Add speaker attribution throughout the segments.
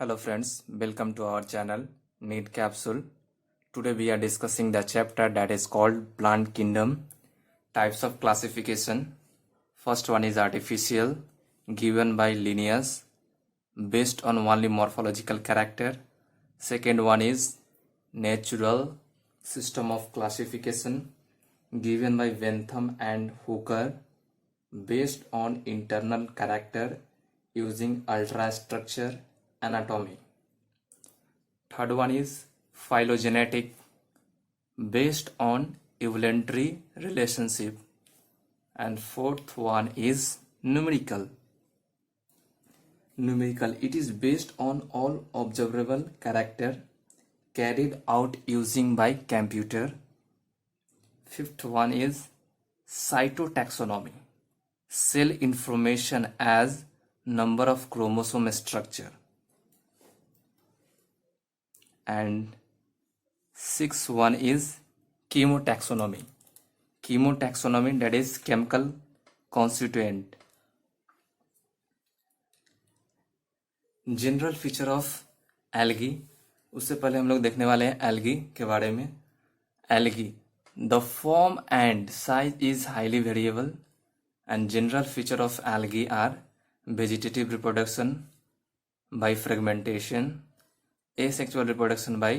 Speaker 1: Hello friends, welcome to our channel Need Capsule. Today we are discussing the chapter that is called Plant Kingdom, Types of Classification. First one is artificial, given by Linnaeus, based on only morphological character. Second one is natural, system of classification, given by Bentham and Hooker, based on internal character using ultrastructure anatomy. Third one is phylogenetic, based on evolutionary relationship. And fourth one is numerical. It is based on all observable character carried out using by computer. Fifth one is cytotaxonomy, cell information as number of chromosome structure. And sixth one is chemotaxonomy. Chemotaxonomy, that is chemical constituent. General feature of algae, उससे पहले हम लोग देखने वाले हैं algae के बारे में. Algae, the form and size is highly variable and general feature of algae are vegetative reproduction by fragmentation, asexual reproduction by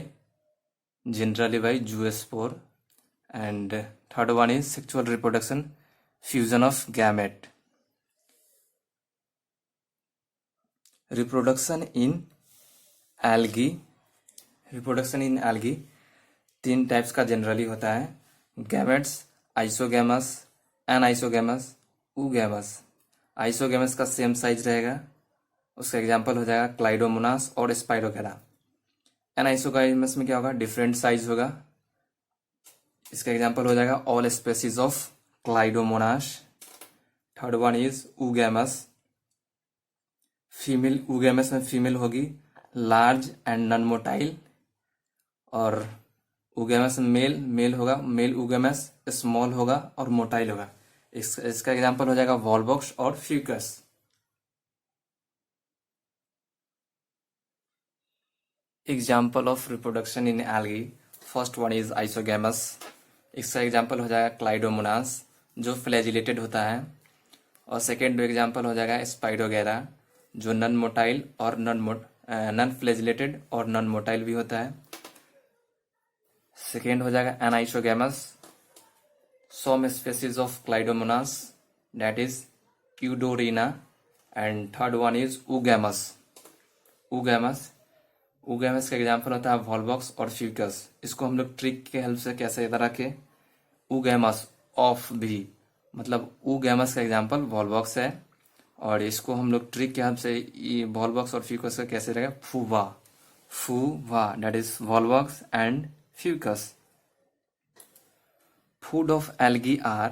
Speaker 1: generally by zoospore, and third one is sexual reproduction, fusion of gamete. Reproduction in algae तीन types का generally होता है. Gametes, isogamous, anisogamous, oogamous. Isogamous का same size रहेगा, उसका example हो जाएगा क्लाइडोमोनास और स्पाइरोगेरा. एनाइसोगैमस में क्या होगा, डिफरेंट साइज होगा, इसका एग्जांपल हो जाएगा all species of chlamydomonas. Third one is oogamous, female. Oogamous में फीमेल होगी, लार्ज एंड नॉन मोटाइल. और ऊगैमस में मेल होगा, मेल ऊगैमस स्मॉल होगा और मोटाइल होगा. इसका एग्जांपल हो जाएगा वॉलबॉक्स और Fucus. Example of reproduction in algae, first one is isogamous. इसका एग्जाम्पल हो जाएगा क्लाइडोमोनास जो फ्लैजिलेटेड होता है. और सेकेंड एग्जाम्पल हो जाएगा स्पाइरोगेरा जो नॉन मोटाइल और नॉन फ्लैजिलेटेड और नॉन मोटाइल भी होता है. सेकेंड हो जाएगा anisogamous, some species of chlamydomonas that is eudorina. And third one is oogamous. Oogamous का एग्जाम्पल होता है वॉलबॉक्स और फ्यूकस. इसको हम लोग ट्रिक के हेल्प से कैसे इधर रखे, ऊगैमस ऑफ भी, मतलब ऊगैमस का एग्जाम्पल वॉलबॉक्स है, और इसको हम लोग ट्रिक के हेल्प से वॉलबॉक्स और फ्यूकस का कैसे रहेगा, फूवा that is volvox and fucus. Food of algae are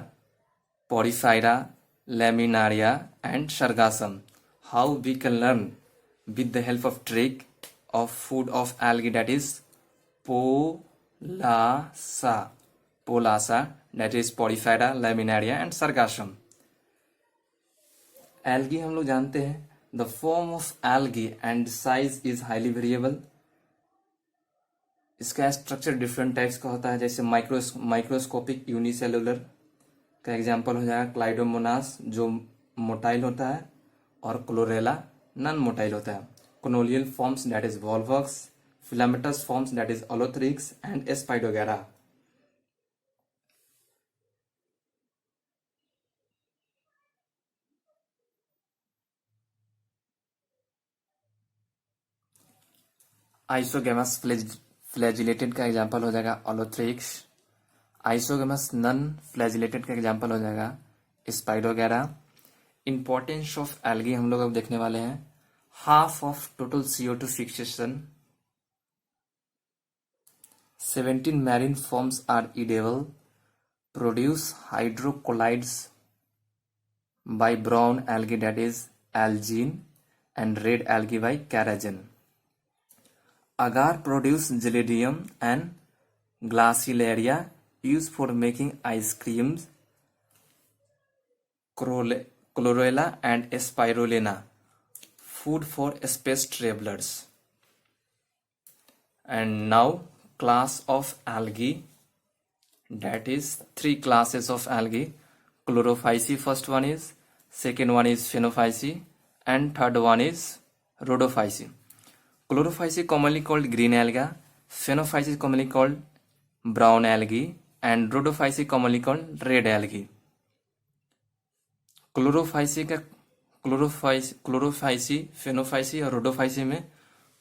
Speaker 1: porphyra, laminaria and sargassum. How we can learn with the help of trick of food of algae, that is polasa, that is porifera, laminaria and sargassum. algae हम लोग जानते हैं, the form of algae and size is highly variable. इसका structure different types का होता है, जैसे microscopic unicellular का एग्जांपल हो जाएगा क्लाइडोमोनास जो मोटाइल होता है, और क्लोरेला नॉन मोटाइल होता है. Colonial forms that is volvox, filamentous forms that is ulothrix and spirogyra. Isogamous flagellated का एग्जांपल हो जाएगा ओलोथ्रिक्स. आइसोगैमस नॉन फ्लैजिलेटेड का एग्जांपल हो जाएगा स्पाइडोगेरा. इंपॉर्टेंस ऑफ एल्गी हम लोग अब देखने वाले हैं. Half of total CO2 fixation, 17 marine forms are edible, produce hydrocolloids by brown algae that is algine and red algae by carrageen. Agar produce gelidium and glaciolaria used for making ice creams. Chlorella and spirulina, food for space travelers. And now class of algae, that is three classes of algae. Chlorophyceae first one is, second one is Phenophyceae, and third one is Rhodophyceae. Chlorophyceae commonly called green alga, Phenophyceae commonly called brown algae, and Rhodophyceae commonly called red algae. Chlorophyceae, phaeophyceae और rhodophyceae में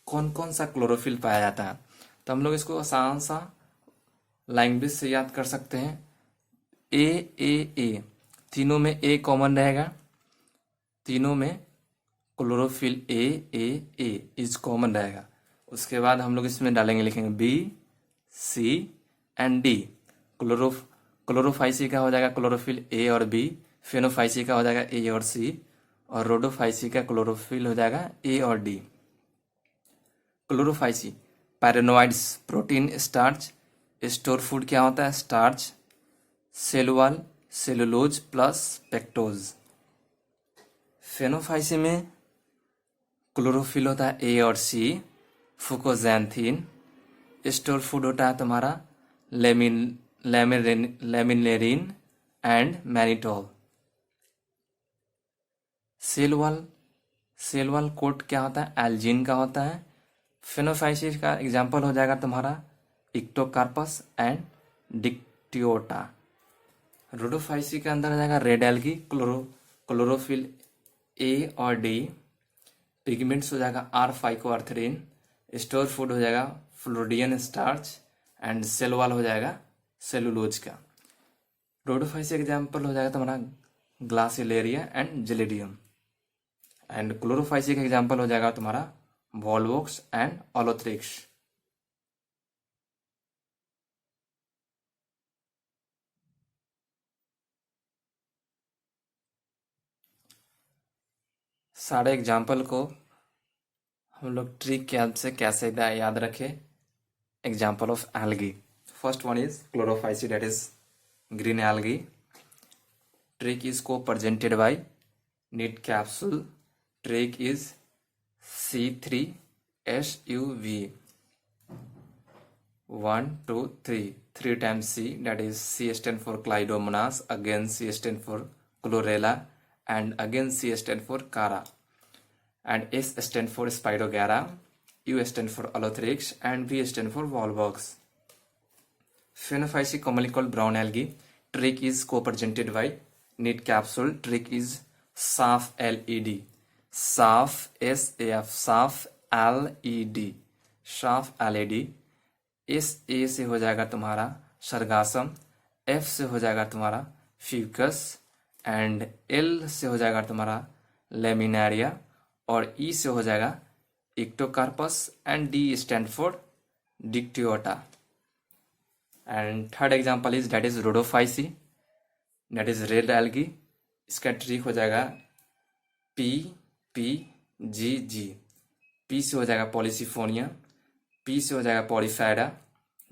Speaker 1: कौन कौन सा chlorophyll पाया जाता है? तो हम लोग इसको आसान सा लैंग्वेज से याद कर सकते हैं। ए, तीनों में ए कॉमन रहेगा, तीनों में क्लोरोफिल ए इज कॉमन रहेगा। उसके बाद हम लोग इसमें डालेंगे, लिखेंगे B, C and D. Chlorophyceae का हो जाएगा क्लोरोफिल ए और बी, फेनोफाइसी का हो जाएगा ए और सी, और रोडोफाइसी का क्लोरोफिल हो जाएगा ए और D. Chlorophyceae pyrenoids, protein, starch, store food क्या होता है? Starch, cell wall, cellulose plus pectose. Phaeophyceae में क्लोरोफिल होता है ए और सी, फुकोजैंथीन। स्टोर फूड होता है तुम्हारा laminarin and mannitol. Cell wall coat क्या होता है? एल्जिन का होता है। फेनोफाइसी का एग्जाम्पल हो जाएगा तुम्हारा इक्टोकार्पस एंड डिक्टियोटा। रोडोफाइसी के अंदर आ जाएगा रेड एल्गी, क्लोरोफिल ए और डी। पिगमेंट्स हो जाएगा आर फाइकोआर्थरीन। स्टोर फूड हो जाएगा floridean starch, and cell wall हो जाएगा सेलुलोज का। रोडोफाइसी एग्जाम्पल हो जाएगा तुम्हारा Gracilaria and Gelidium. And Chlorophyceae का एग्जाम्पल हो जाएगा तुम्हारा वॉलवॉक्स एंड ओलोथ्रिक्स। सारे एग्जाम्पल को हम लोग ट्रिक के हेल्प से कैसे याद रखें। Example of algae, first one is Chlorophyceae, that is green algae. Trick is co-presented by knit capsule. Trick is C3SUV. 1, 2, 3. 3 times C, that is C stand for Clydomonas, again C stand for Chlorella, and again C stand for Cara. And S stand for Spirogara, U stand for Alothrix, and V stand for Volvox. Phenophyceae commonly called brown algae. Trick is co-presented by knit capsule. Trick is SAF LED. SAF SAF SAF LED, SAF LED। S A से हो जाएगा तुम्हारा sargassum, F से हो जाएगा तुम्हारा Fucus, and L से हो जाएगा तुम्हारा लेमिनारिया, और E से हो जाएगा ectocarpus, and D stand for dictyota. And third example is that is rhodophyceae, that is red algae. इसका ट्रिक हो जाएगा PPGG। P से हो जाएगा पॉलीसिफोनिया, P से हो जाएगा पॉलीफेरा,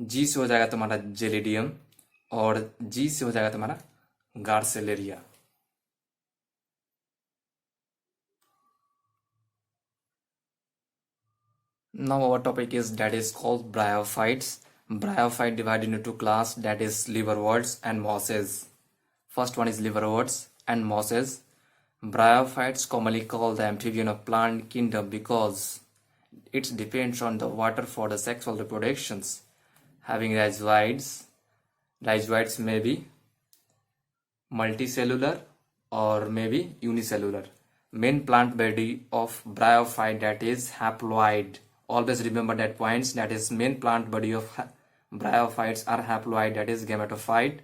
Speaker 1: G से हो जाएगा तुम्हारा जेलिडियम, और G से हो जाएगा तुम्हारा गार्सेलेरिया। Now our topic is that is called bryophytes. Bryophyte divided into two class, that is liverworts and mosses. First one is liverworts and mosses. Bryophytes commonly called the amphibian of plant kingdom because it depends on the water for the sexual reproductions. Having rhizoids. Rhizoids may be multicellular or may be unicellular. Main plant body of bryophyte, that is haploid. Always remember that points, that is main plant body of bryophytes are haploid, that is gametophyte,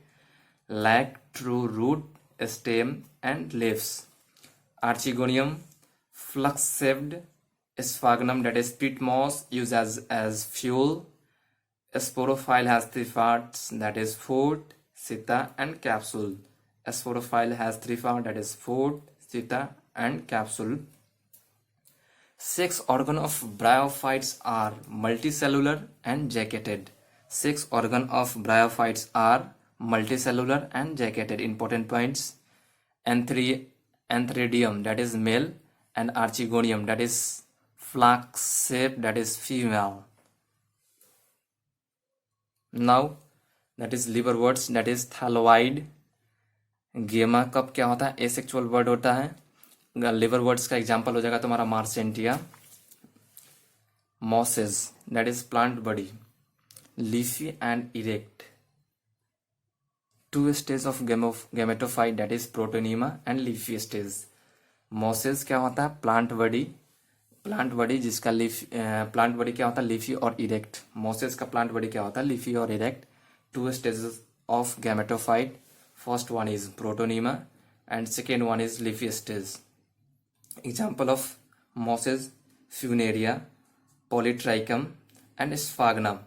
Speaker 1: lack true root, stem and leaves. Archegonium, flux-shaped sphagnum, that is peat moss, used as fuel. Sporophyte has three parts, that is foot, seta and capsule. Sporophyte has three parts, that is foot, seta and capsule. Sex organ of bryophytes are multicellular and jacketed. Sex organ of bryophytes are multicellular and jacketed. Important points: Antheridium, that is male, and Archegonium, that is flax-shaped, that is female. Now that is liverworts, that is thalloid. Gemma कब क्या होता है, asexual word होता है। लिवरवर्ट्स का example हो जाएगा तुम्हारा marchantia. Mosses, that is plant body, leafy and erect. Two stage of gametophyte, that is protonema and leafy stage. Mosses क्या होता है, प्लांट बॉडी, प्लांट बॉडी जिसका लीफ, प्लांट बॉडी क्या होता है, लीफी और इरेक्ट। मॉसेस का प्लांट बॉडी क्या होता है, लीफी और erect. Two stages of gametophyte, first one is protonema and second one is leafy stage. Example of mosses, funaria, Polytrichum and sphagnum.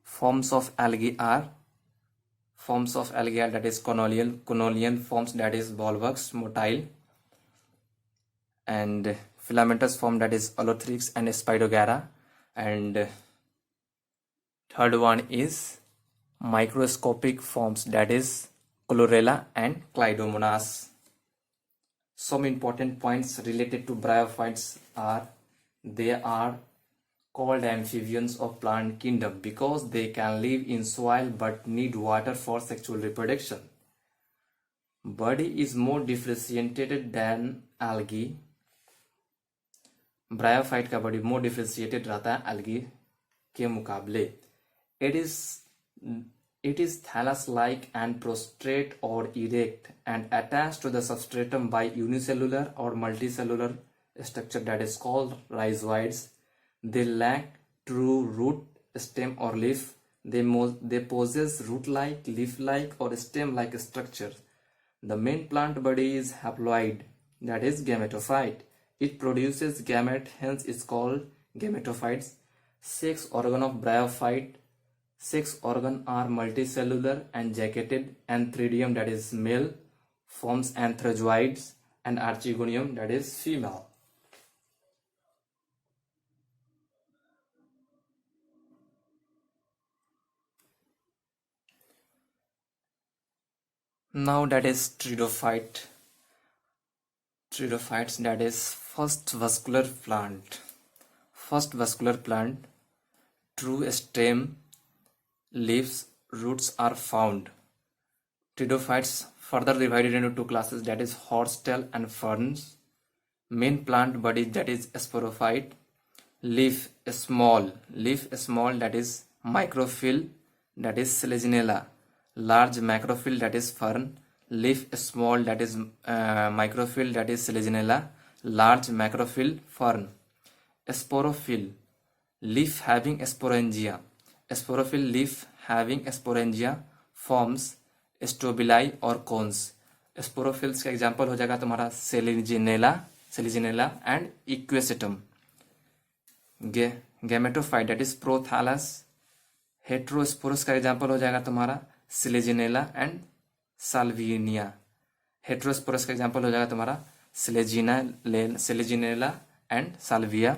Speaker 1: Forms of algae are, that is conolian forms, that is bulbous, motile, and filamentous form, that is Olothrix and Spidogara. And third one is microscopic forms, that is Chlorella and Clydomonas. Some important points related to bryophytes are they are called amphibians of plant kingdom because they can live in soil but need water for sexual reproduction. Body is more differentiated than algae. Bryophyte का body more differentiated रहता है algae के मुकाबले. It is thallus-like and prostrate or erect and attached to the substratum by unicellular or multicellular structure, that is called rhizoids. They lack true root, stem or leaf. They possess root-like, leaf-like or stem-like structure. The main plant body is haploid, that is gametophyte. It produces gamete, hence it's called gametophytes. Sex organ of bryophyte. Sex organ are multicellular and jacketed. Antheridium, that is male, forms anthrazoids, and archegonium, that is female. Now that is pteridophyte. Pteridophytes, that is first vascular plant. First vascular plant. True stem, leaves, roots are found. Pteridophytes further divided into two classes, that is horsetail and ferns. Main plant body, that is sporophyte. Leaf small, that is microphyll, that is Selaginella. Large macrophyll, that is fern. Leaf small, that is microphyll, that is Selaginella. Large macrophyll, fern. Sporophyll, leaf having sporangia. Sporophyll, leaf having sporangia, forms स्टोबिलाई और cons. Sporophylls का example हो जाएगा तुम्हारा selaginella and equisetum. Gametophyte, that is prothallus. Heterosporous का example हो जाएगा तुम्हारा selaginella and salvinia. Heterosporous का एग्जांपल हो जाएगा तुम्हारा selaginella and salvia.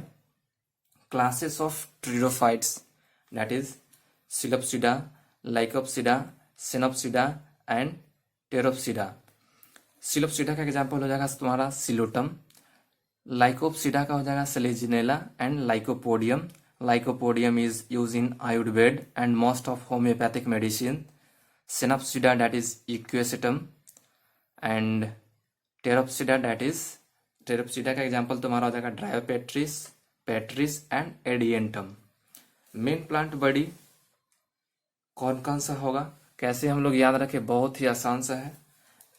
Speaker 1: Classes of pteridophytes, that is psilopsida, lycopsida, sphenopsida and pteropsida. Psilopsida का एग्जांपल हो जाएगा तुम्हारा सिलोटम. लाइकोप्सिडा का हो जाएगा selaginella and lycopodium. Lycopodium is use in Ayurveda and most of homeopathic medicine. Sphenopsida, that is equisetum. And pteropsida, that is pteropsida का example तुम्हारा हो जाएगा dryopteris, pteris and adiantum. Main plant body कौन कौन सा होगा, कैसे हम लोग याद रखें, बहुत ही आसान सा है.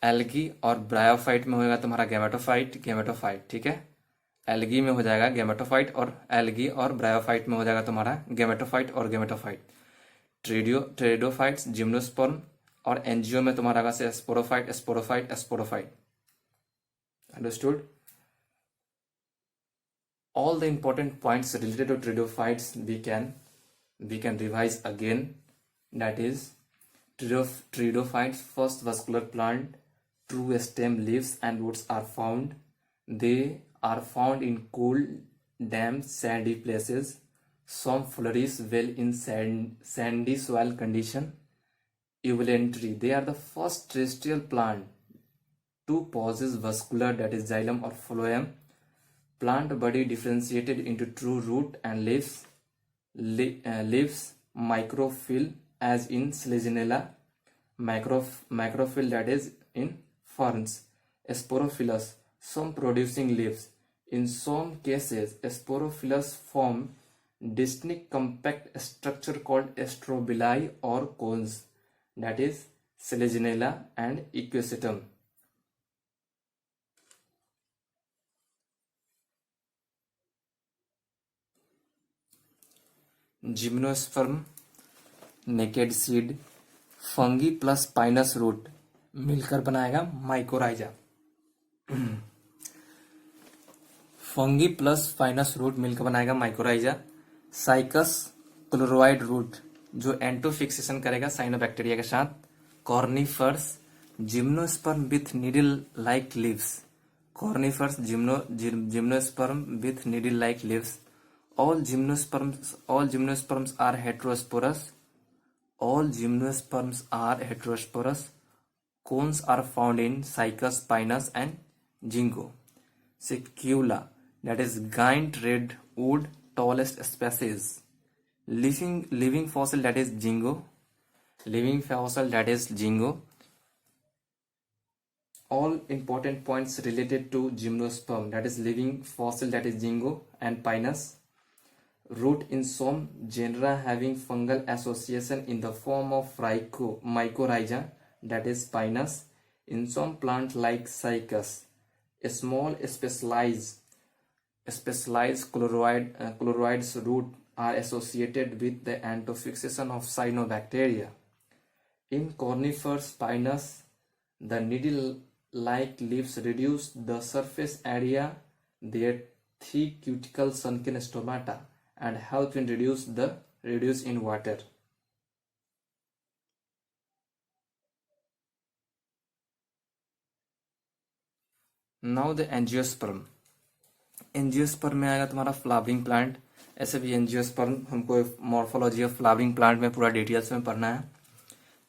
Speaker 1: एल्गी और ब्रायोफाइट में होगा तुम्हारा गेमेटोफाइट, ठीक है. एल्गी में हो जाएगा गेमेटोफाइट और एल्गी और ब्रायोफाइट में हो जाएगा तुम्हारा गेमेटोफाइट और गेमेटोफाइट. ट्रेडोफाइट्स, जिम्नोस्पर्म और एंजियो में तुम्हारा होगा से sporophyte. Understood. All the important points related to pteridophytes we can revise again. That is pteridophytes, first vascular plant. True stem, leaves and roots are found. They are found in cool, damp, sandy places. Some flourish well in sandy soil condition. Evolutionary, they are the first terrestrial plant to possess vascular, that is xylem or phloem. Plant body differentiated into true root and leaves, microphyll as in Selaginella, macrophyll that is in ferns, Sporophyllus, some producing leaves. In some cases, Sporophyllus form distinct compact structure called strobili or cones, that is Selaginella and Equisetum. Gymnosperm, naked seed, fungi plus Pinus root मिलकर बनाएगा mycorrhiza. Fungi plus Pinus root मिलकर बनाएगा mycorrhiza. Cycas क्लोरोइड root जो एंटोफिक्सेशन करेगा cyanobacteria के साथ। Conifers gymnosperm with needle like leaves. Conifers gymnosperm with needle like leaves. All gymnosperms are heterosporous. All gymnosperms are heterosporous. Cones are found in Cycas pinus and Ginkgo. Secula, that is giant redwood, tallest species. Living fossil, that is Ginkgo. Living fossil, that is Ginkgo. All important points related to gymnosperm, that is living fossil, that is Ginkgo and Pinus. Root in some genera having fungal association in the form of mycorrhiza, that is Pinus. In some plant like Cycas, a small specialized chloroids root are associated with the antofixation of cyanobacteria. In Cornifers Pinus, the needle-like leaves reduce the surface area, their thick cuticle sunken stomata, and help in reduce in water. Now the angiosperm. Angiosperm में आएगा तुम्हारा flowering plant. ऐसे भी angiosperm हमको morphology of flowering plant में पूरा details में पढ़ना है।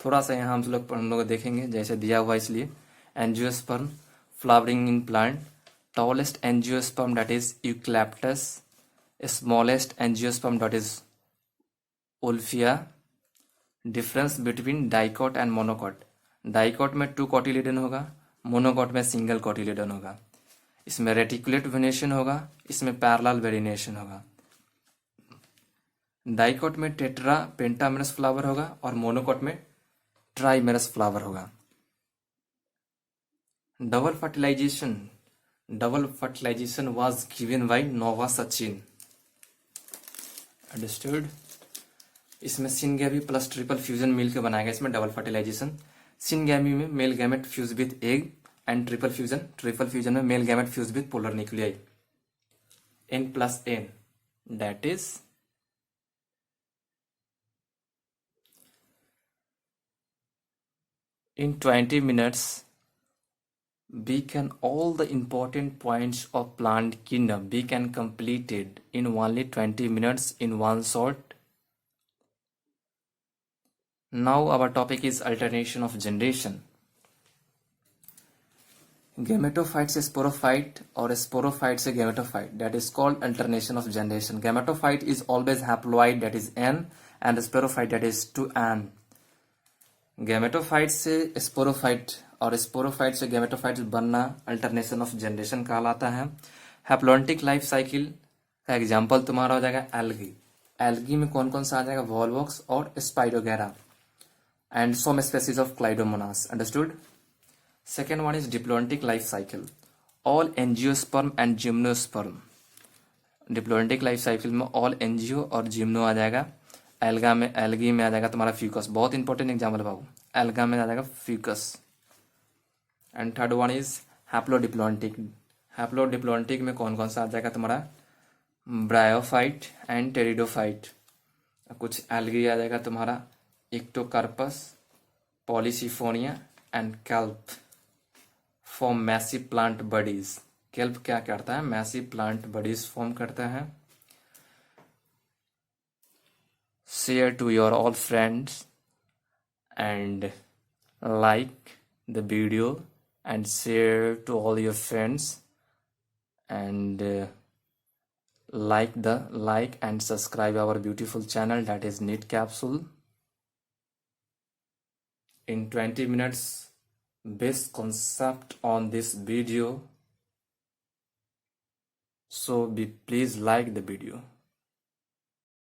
Speaker 1: थोड़ा सा यहाँ हम लोग देखेंगे जैसे दिया हुआ, इसलिए angiosperm flowering in plant. Tallest angiosperm that is eucalyptus. Smallest angiosperm that is wolffia. Difference between dicot and monocot. Dicot में 2 कॉटिलेडन होगा, मोनोकॉट में सिंगल कॉटिलेडन होगा। इसमें रेटिकुलेट वेनेशन होगा, इसमें पैरेलल वेरिनेशन होगा। डाइकॉट में टेट्रा पेंटामेरस फ्लावर होगा और मोनोकॉट में ट्राइमेरस फ्लावर होगा। Double fertilization was given by Nawaschin. Understood. इसमें सिनगैमी प्लस ट्रिपल फ्यूजन मिल के बनाएगा इसमें डबल फर्टिलाइजेशन। सिनगैमी में male gamete fuse with egg and triple fusion में male gamete fuse with polar nuclei N+N, that is in 20 minutes we can all the important points of plant kingdom we can complete it in only 20 minutes in one shot. Now our topic is alternation of generation. Gametophyte से sporophyte और sporophyte से gametophyte, that is called alternation of generation. Gametophyte is always haploid, that is N, and sporophyte, that is 2N. Gametophyte से sporophyte और sporophyte से gametophyte बनना alternation of generation कहलाता है। Haplontic life cycle का example तुम्हारा हो जाएगा एल्गी। एल्गी में कौन कौन सा आ जाएगा? वॉलवॉक्स और spirogyra and some species of chlamydomonas. Understood. Second one is diplontic life cycle. All angiosperm and gymnosperm. Diplontic life cycle में ऑल एनजीओ और जिम्नो आ जाएगा। एल्गी में आ जाएगा तुम्हारा फ्यूकस। बहुत इंपॉर्टेंट एग्जाम्पल बाबू। एल्गा में आ जाएगा fucus. And third one is haplodiplontic. Haplodiplontic में कौन कौन सा आ जाएगा तुम्हारा? Bryophyte and pteridophyte. कुछ एल्गी आ जाएगा तुम्हारा ectocarpus, polysiphonia and kelp form massive plant bodies. Kelp क्या करता है? मैसिव प्लांट बॉडीज फॉर्म करता है। Share to your all friends and like the video and share to all your friends and like and subscribe our beautiful channel, that is NEET Capsule. In 20 minutes, best concept on this video. So please like the video.